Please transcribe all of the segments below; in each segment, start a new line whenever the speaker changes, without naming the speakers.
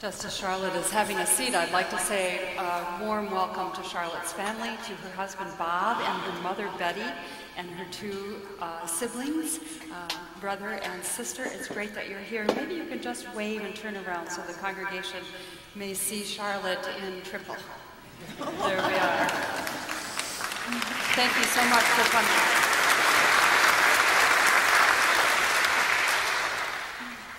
Just as Charlotte is having a seat, I'd like to say a warm welcome to Charlotte's family, to her husband Bob and her mother Betty and her two siblings, brother and sister. It's great that you're here. Maybe you can just wave and turn around so the congregation may see Charlotte in triple. There we are. Thank you so much for coming.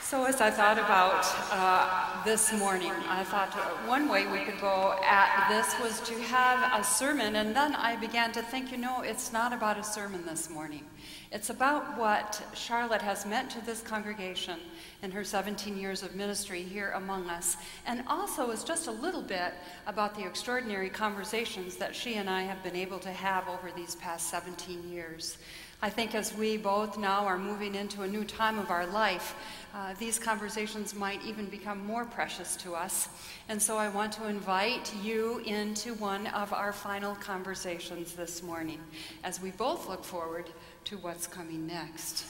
So as I thought about this morning, I thought one way we could go at this was to have a sermon, and then I began to think, you know, it's not about a sermon this morning. It's about what Charlotte has meant to this congregation in her 17 years of ministry here among us, and also is just a little bit about the extraordinary conversations that she and I have been able to have over these past 17 years. I think as we both now are moving into a new time of our life, these conversations might even become more precious to us. And so I want to invite you into one of our final conversations this morning as we both look forward to what's coming next.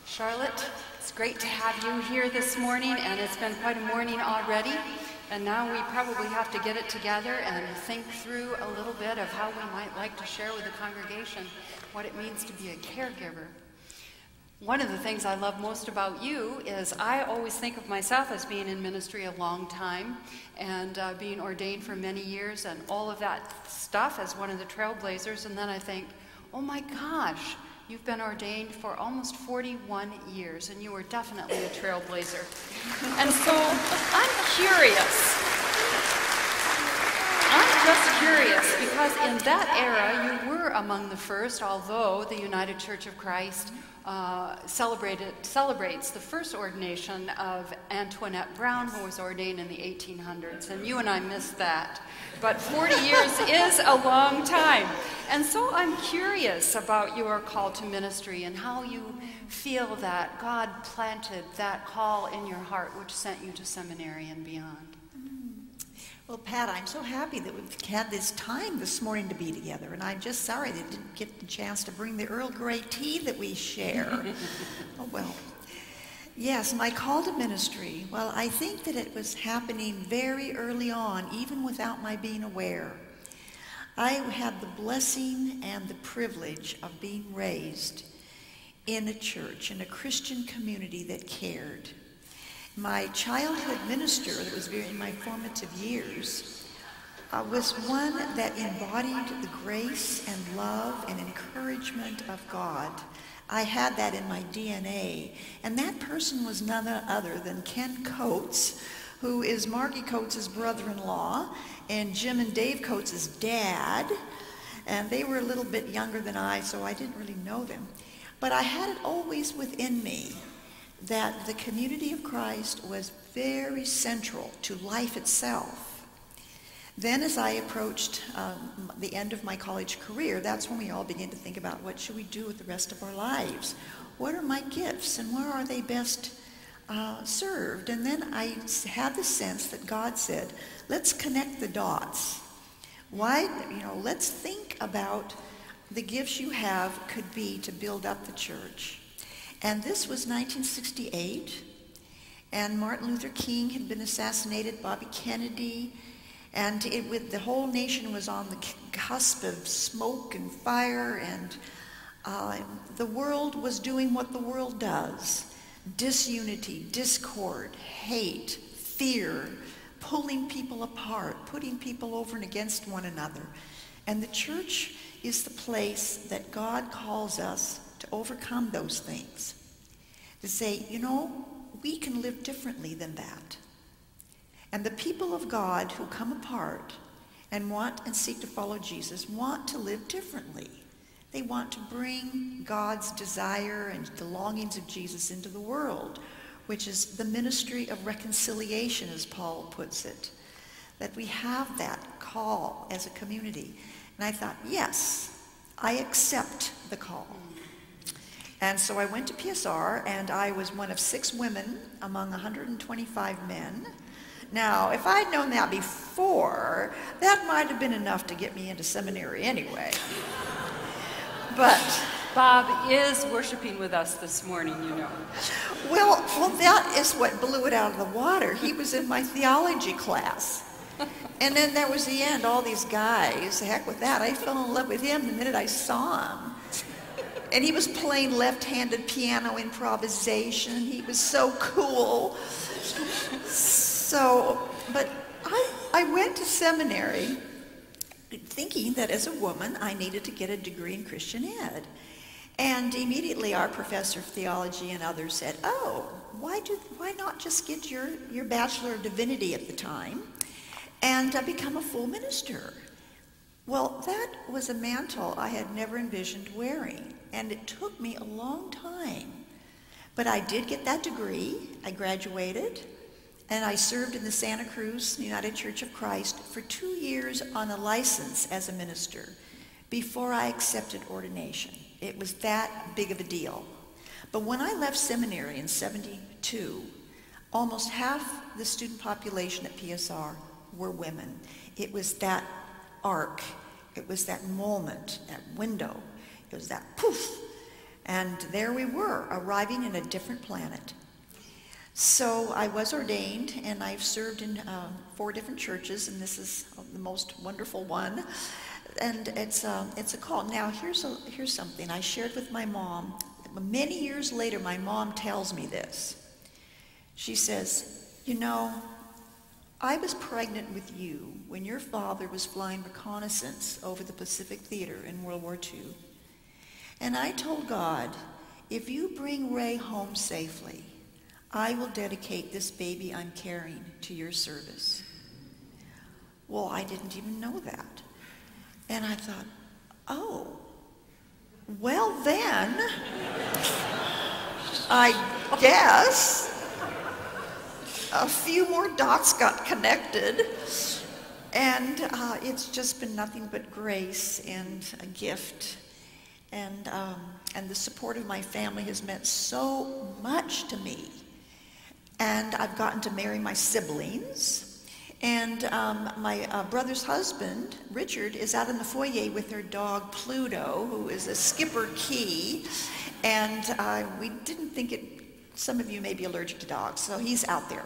Charlotte, it's great to have you here this morning, and it's been quite a morning already. And now we probably have to get it together and think through a little bit of how we might like to share with the congregation what it means to be a caregiver. One of the things I love most about you is I always think of myself as being in ministry a long time and being ordained for many years and all of that stuff as one of the trailblazers, and then I think, oh my gosh, you've been ordained for almost 41 years, and you are definitely a trailblazer. And so I'm curious. I'm just curious, because in that era, you were among the first, although the United Church of Christ celebrates the first ordination of Antoinette Brown, who was ordained in the 1800s, and you and I missed that. But 40 years is a long time. And so I'm curious about your call to ministry and how you feel that God planted that call in your heart, which sent you to seminary and beyond.
Well, Pat, I'm so happy that we've had this time this morning to be together, and I'm just sorry that I didn't get the chance to bring the Earl Grey tea that we share. Oh, well. Yes, my call to ministry, well, I think that it was happening very early on, even without my being aware. I had the blessing and the privilege of being raised in a church, in a Christian community that cared. My childhood minister, that was in my formative years, was one that embodied the grace and love and encouragement of God. I had that in my DNA, and that person was none other than Ken Coates, who is Margie Coates' brother-in-law and Jim and Dave Coates' dad, and they were a little bit younger than I, so I didn't really know them. But I had it always within me that the community of Christ was very central to life itself. Then as I approached the end of my college career, that's when we all began to think about what should we do with the rest of our lives? What are my gifts and where are they best served? And then I had the sense that God said, let's connect the dots. Let's think about the gifts you have could be to build up the church. And this was 1968, and Martin Luther King had been assassinated, Bobby Kennedy, and the whole nation was on the cusp of smoke and fire, and the world was doing what the world does. Disunity, discord, hate, fear, pulling people apart, putting people over and against one another. And the church is the place that God calls us to overcome those things. To say, you know, we can live differently than that. And the people of God who come apart and want and seek to follow Jesus want to live differently. They want to bring God's desire and the longings of Jesus into the world, which is the ministry of reconciliation, as Paul puts it. That we have that call as a community. And I thought, yes, I accept the call. And so I went to PSR, and I was one of 6 women among 125 men. Now, if I'd known that before, that might have been enough to get me into seminary anyway. But
Bob is worshiping with us this morning, you know.
Well, Well, that is what blew it out of the water. He was in my theology class. And then there was the end, all these guys, heck with that. I fell in love with him the minute I saw him. And he was playing left-handed piano improvisation. He was so cool. But I went to seminary thinking that as a woman I needed to get a degree in Christian ed. And immediately our professor of theology and others said, oh, why not just get your Bachelor of Divinity at the time and become a full minister? Well, that was a mantle I had never envisioned wearing, and it took me a long time. But I did get that degree. I graduated, and I served in the Santa Cruz United Church of Christ for 2 years on a license as a minister before I accepted ordination. It was that big of a deal. But when I left seminary in '72, almost half the student population at PSR were women. It was that arc. It was that moment, that window. It was that poof. And there we were, arriving in a different planet. So I was ordained, and I've served in 4 different churches, and this is the most wonderful one. And it's a call. Now, here's something I shared with my mom. Many years later, my mom tells me this. She says, you know, I was pregnant with you when your father was flying reconnaissance over the Pacific Theater in World War II. And I told God, if you bring Ray home safely, I will dedicate this baby I'm carrying to your service. Well, I didn't even know that. And I thought, oh, well then, I guess a few more dots got connected, and it's just been nothing but grace and a gift. And the support of my family has meant so much to me. And I've gotten to marry my siblings. And my brother's husband, Richard, is out in the foyer with her dog, Pluto, who is a skipper key. And we didn't think it, some of you may be allergic to dogs, so he's out there.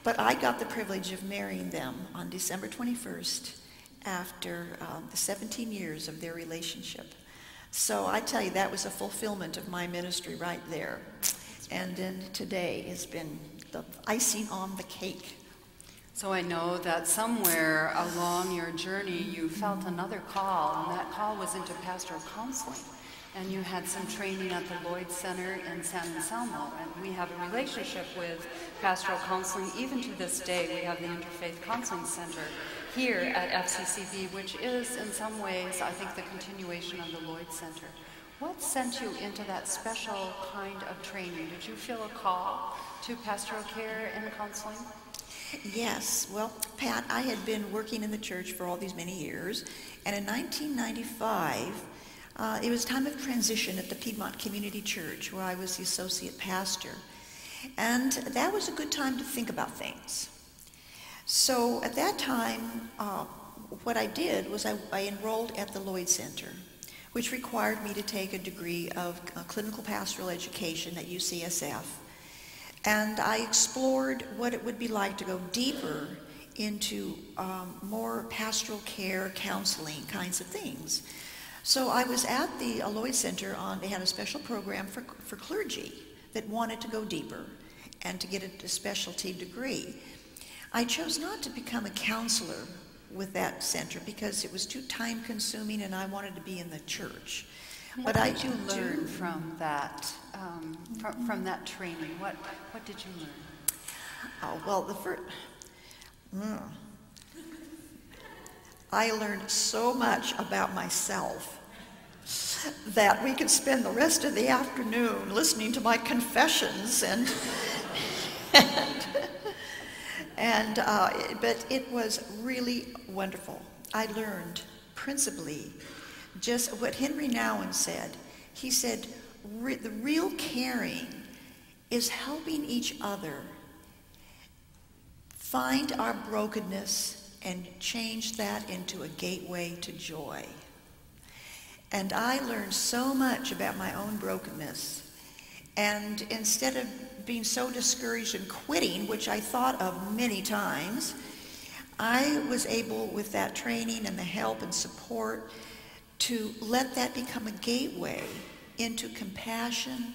But I got the privilege of marrying them on December 21st after the 17 years of their relationship. So I tell you, that was a fulfillment of my ministry right there. And then today has been the icing on the cake.
So I know that somewhere along your journey you felt another call, and that call was into pastoral counseling. And you had some training at the Lloyd Center in San Anselmo, and we have a relationship with pastoral counseling. Even to this day, we have the Interfaith Counseling Center here at FCCB, which is in some ways, I think, the continuation of the Lloyd Center. What sent you into that special kind of training? Did you feel a call to pastoral care and counseling?
Yes. Well, Pat, I had been working in the church for all these many years, and in 1995, it was time of transition at the Piedmont Community Church, where I was the associate pastor. And that was a good time to think about things. So at that time, what I did was I enrolled at the Lloyd Center, which required me to take a degree of clinical pastoral education at UCSF. And I explored what it would be like to go deeper into more pastoral care, counseling kinds of things. So I was at the Lloyd Center they had a special program for clergy that wanted to go deeper and to get a specialty degree. I chose not to become a counselor with that center because it was too time consuming and I wanted to be in the church.
What did you learn from that, from that training? What did you learn?
Oh, well, I learned so much about myself that we could spend the rest of the afternoon listening to my confessions but it was really wonderful. I learned principally just what Henry Nouwen said. He said, the real caring is helping each other find our brokenness and change that into a gateway to joy. And I learned so much about my own brokenness And instead of being so discouraged and quitting, which I thought of many times, I was able, with that training and the help and support, to let that become a gateway into compassion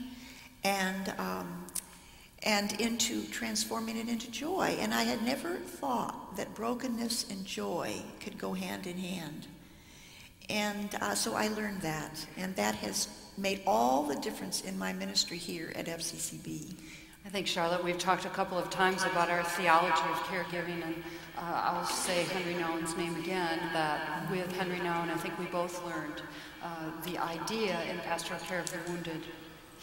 and into transforming it into joy. And I had never thought that brokenness and joy could go hand in hand. And so I learned that, and that has made all the difference in my ministry here at FCCB.
I think, Charlotte, we've talked a couple of times about our theology of caregiving, and I'll say Henry Nouwen's name again, that with Henry Nouwen, I think we both learned the idea in pastoral care of the wounded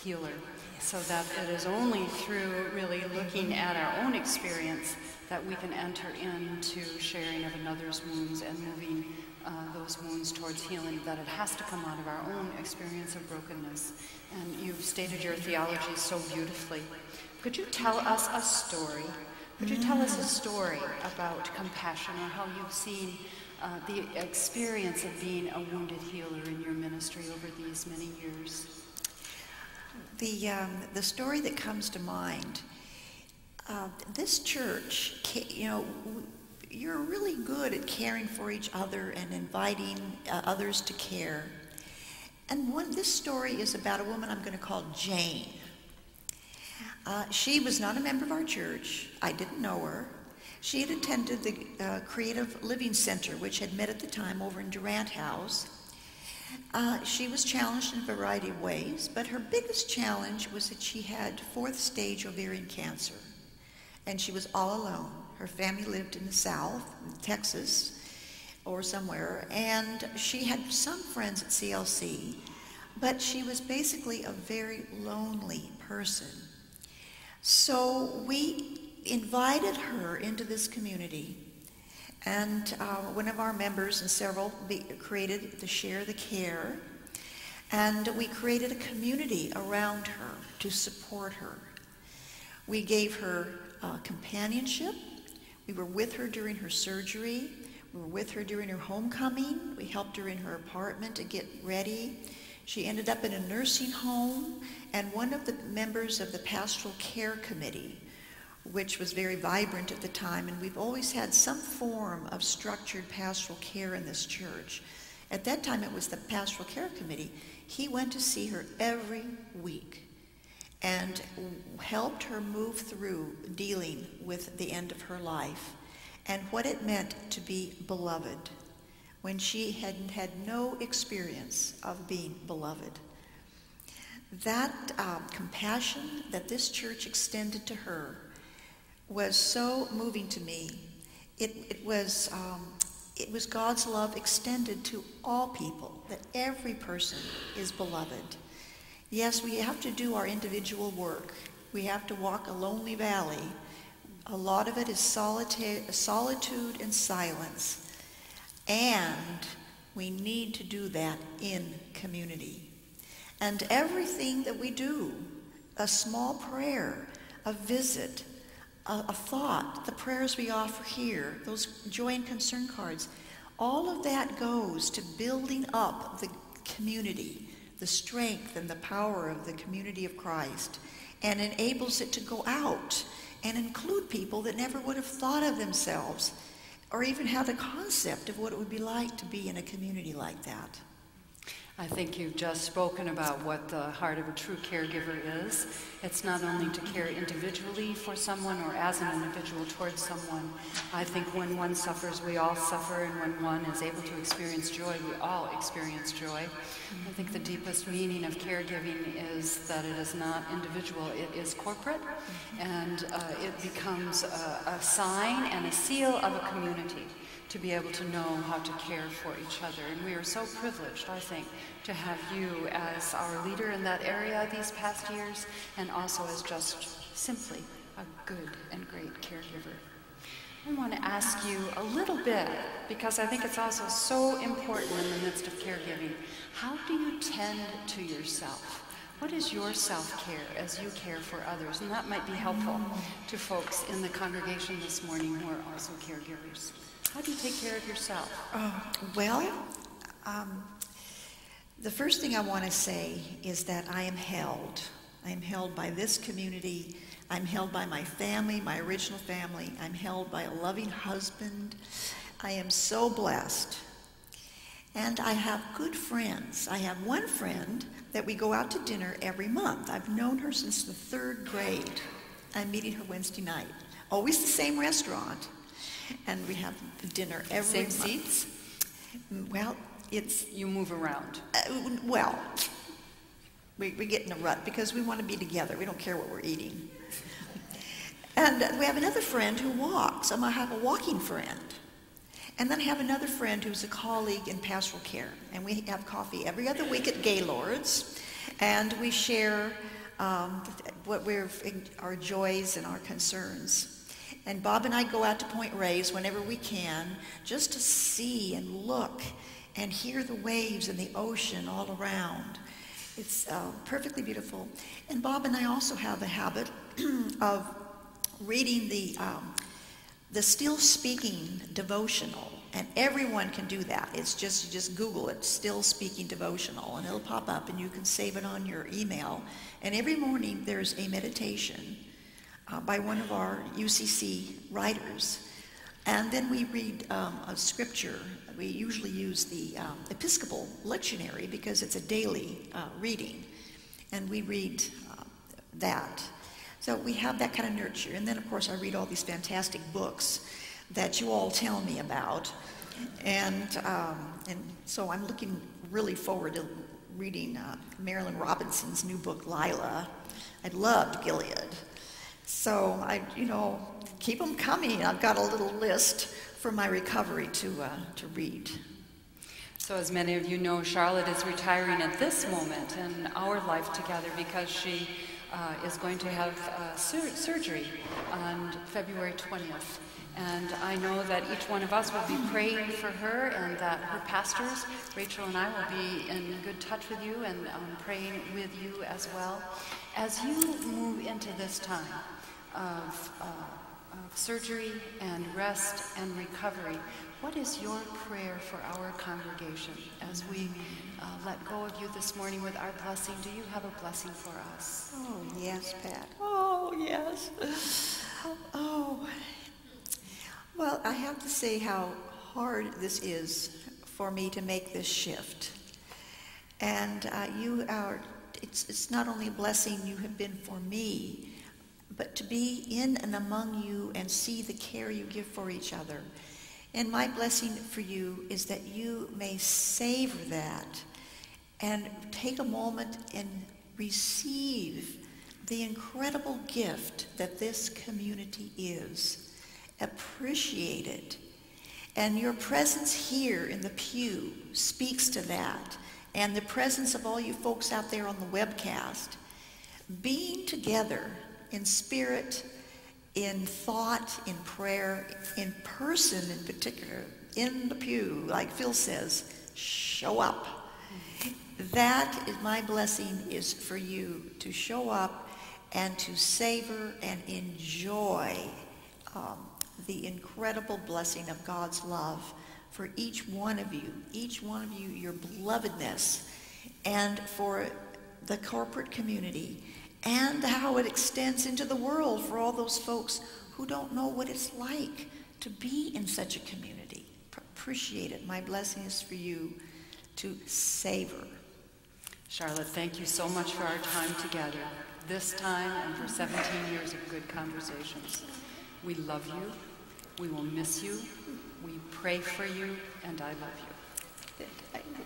healer, so that it is only through really looking at our own experience that we can enter into sharing of another's wounds and moving those wounds towards healing, that it has to come out of our own experience of brokenness. And you've stated your theology so beautifully. Could you tell us a story? Could you tell us a story about compassion, or how you've seen the experience of being a wounded healer in your ministry over these many years?
The story that comes to mind, this church, you're really good at caring for each other and inviting others to care. And this story is about a woman I'm going to call Jane. She was not a member of our church. I didn't know her. She had attended the Creative Living Center, which had met at the time over in Durant House. She was challenged in a variety of ways, but her biggest challenge was that she had 4th stage ovarian cancer, and she was all alone. Her family lived in the South, in Texas, or somewhere, and she had some friends at CLC, but she was basically a very lonely person. So we invited her into this community, and one of our members and several created the Share the Care, and we created a community around her to support her. We gave her companionship. We were with her during her surgery. We were with her during her homecoming. We helped her in her apartment to get ready. She ended up in a nursing home, and one of the members of the Pastoral Care Committee, which was very vibrant at the time, and we've always had some form of structured pastoral care in this church. At that time, it was the Pastoral Care Committee. He went to see her every week and helped her move through dealing with the end of her life and what it meant to be beloved when she had had no experience of being beloved. That compassion that this church extended to her was so moving to me. It was God's love extended to all people, that every person is beloved. Yes, we have to do our individual work. We have to walk a lonely valley. A lot of it is solitude and silence. And we need to do that in community. And everything that we do, a small prayer, a visit, a thought, the prayers we offer here, those joy and concern cards, all of that goes to building up the community, the strength and the power of the community of Christ, and enables it to go out and include people that never would have thought of themselves or even had a concept of what it would be like to be in a community like that.
I think you've just spoken about what the heart of a true caregiver is. It's not only to care individually for someone or as an individual towards someone. I think when one suffers, we all suffer, and when one is able to experience joy, we all experience joy. I think the deepest meaning of caregiving is that it is not individual, it is corporate, and it becomes a sign and a seal of a community, to be able to know how to care for each other. And we are so privileged, I think, to have you as our leader in that area these past years, and also as just simply a good and great caregiver. I want to ask you a little bit, because I think it's also so important in the midst of caregiving. How do you tend to yourself? What is your self-care as you care for others? And that might be helpful to folks in the congregation this morning who are also caregivers. How do you take care of yourself?
The first thing I want to say is that I am held. I am held by this community. I'm held by my family, my original family. I'm held by a loving husband. I am so blessed. And I have good friends. I have one friend that we go out to dinner every month. I've known her since the 3rd grade. I'm meeting her Wednesday night. Always the same restaurant. And we have dinner every month.
Same seats?
Well, it's...
You move around.
Well, we get in a rut because we want to be together. We don't care what we're eating. And we have another friend who walks. I have a walking friend. And then I have another friend who's a colleague in pastoral care. And we have coffee every other week at Gaylord's. And we share our joys and our concerns. And Bob and I go out to Point Reyes whenever we can, just to see and look and hear the waves and the ocean all around. It's perfectly beautiful. And Bob and I also have a habit of reading the Still Speaking devotional. And everyone can do that. It's just, you just Google it, Still Speaking devotional, and it'll pop up and you can save it on your email. And every morning there's a meditation by one of our UCC writers. And then we read a scripture. We usually use the Episcopal lectionary because it's a daily reading. And we read that. So we have that kind of nurture. And then, of course, I read all these fantastic books that you all tell me about. And so I'm looking really forward to reading Marilyn Robinson's new book, Lila. I loved Gilead. So keep them coming. I've got a little list for my recovery to read.
So as many of you know, Charlotte is retiring at this moment in our life together because she is going to have surgery on February 20th. And I know that each one of us will be praying for her, and that her pastors, Rachel and I, will be in good touch with you and praying with you as well. As you move into this time of surgery and rest and recovery, what is your prayer for our congregation as we let go of you this morning with our blessing? Do you have a blessing for us?
Oh, yes, Pat. Oh, yes. Oh. Well, I have to say how hard this is for me to make this shift. And it's not only a blessing you have been for me, but to be in and among you and see the care you give for each other. And my blessing for you is that you may savor that and take a moment and receive the incredible gift that this community is. Appreciate it. And your presence here in the pew speaks to that. And the presence of all you folks out there on the webcast. Being together in spirit, in thought, in prayer, in person in particular, in the pew, like Phil says, show up. That is my blessing, is for you to show up and to savor and enjoy the incredible blessing of God's love for each one of you, your belovedness, and for the corporate community, and how it extends into the world for all those folks who don't know what it's like to be in such a community. Appreciate it. My blessing is for you to savor.
Charlotte, thank you so much for our time together, this time and for 17 years of good conversations. We love you. We will miss you. We pray for you, and I love you.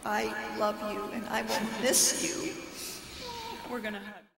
I love you, and I will miss you.
We're going to hug.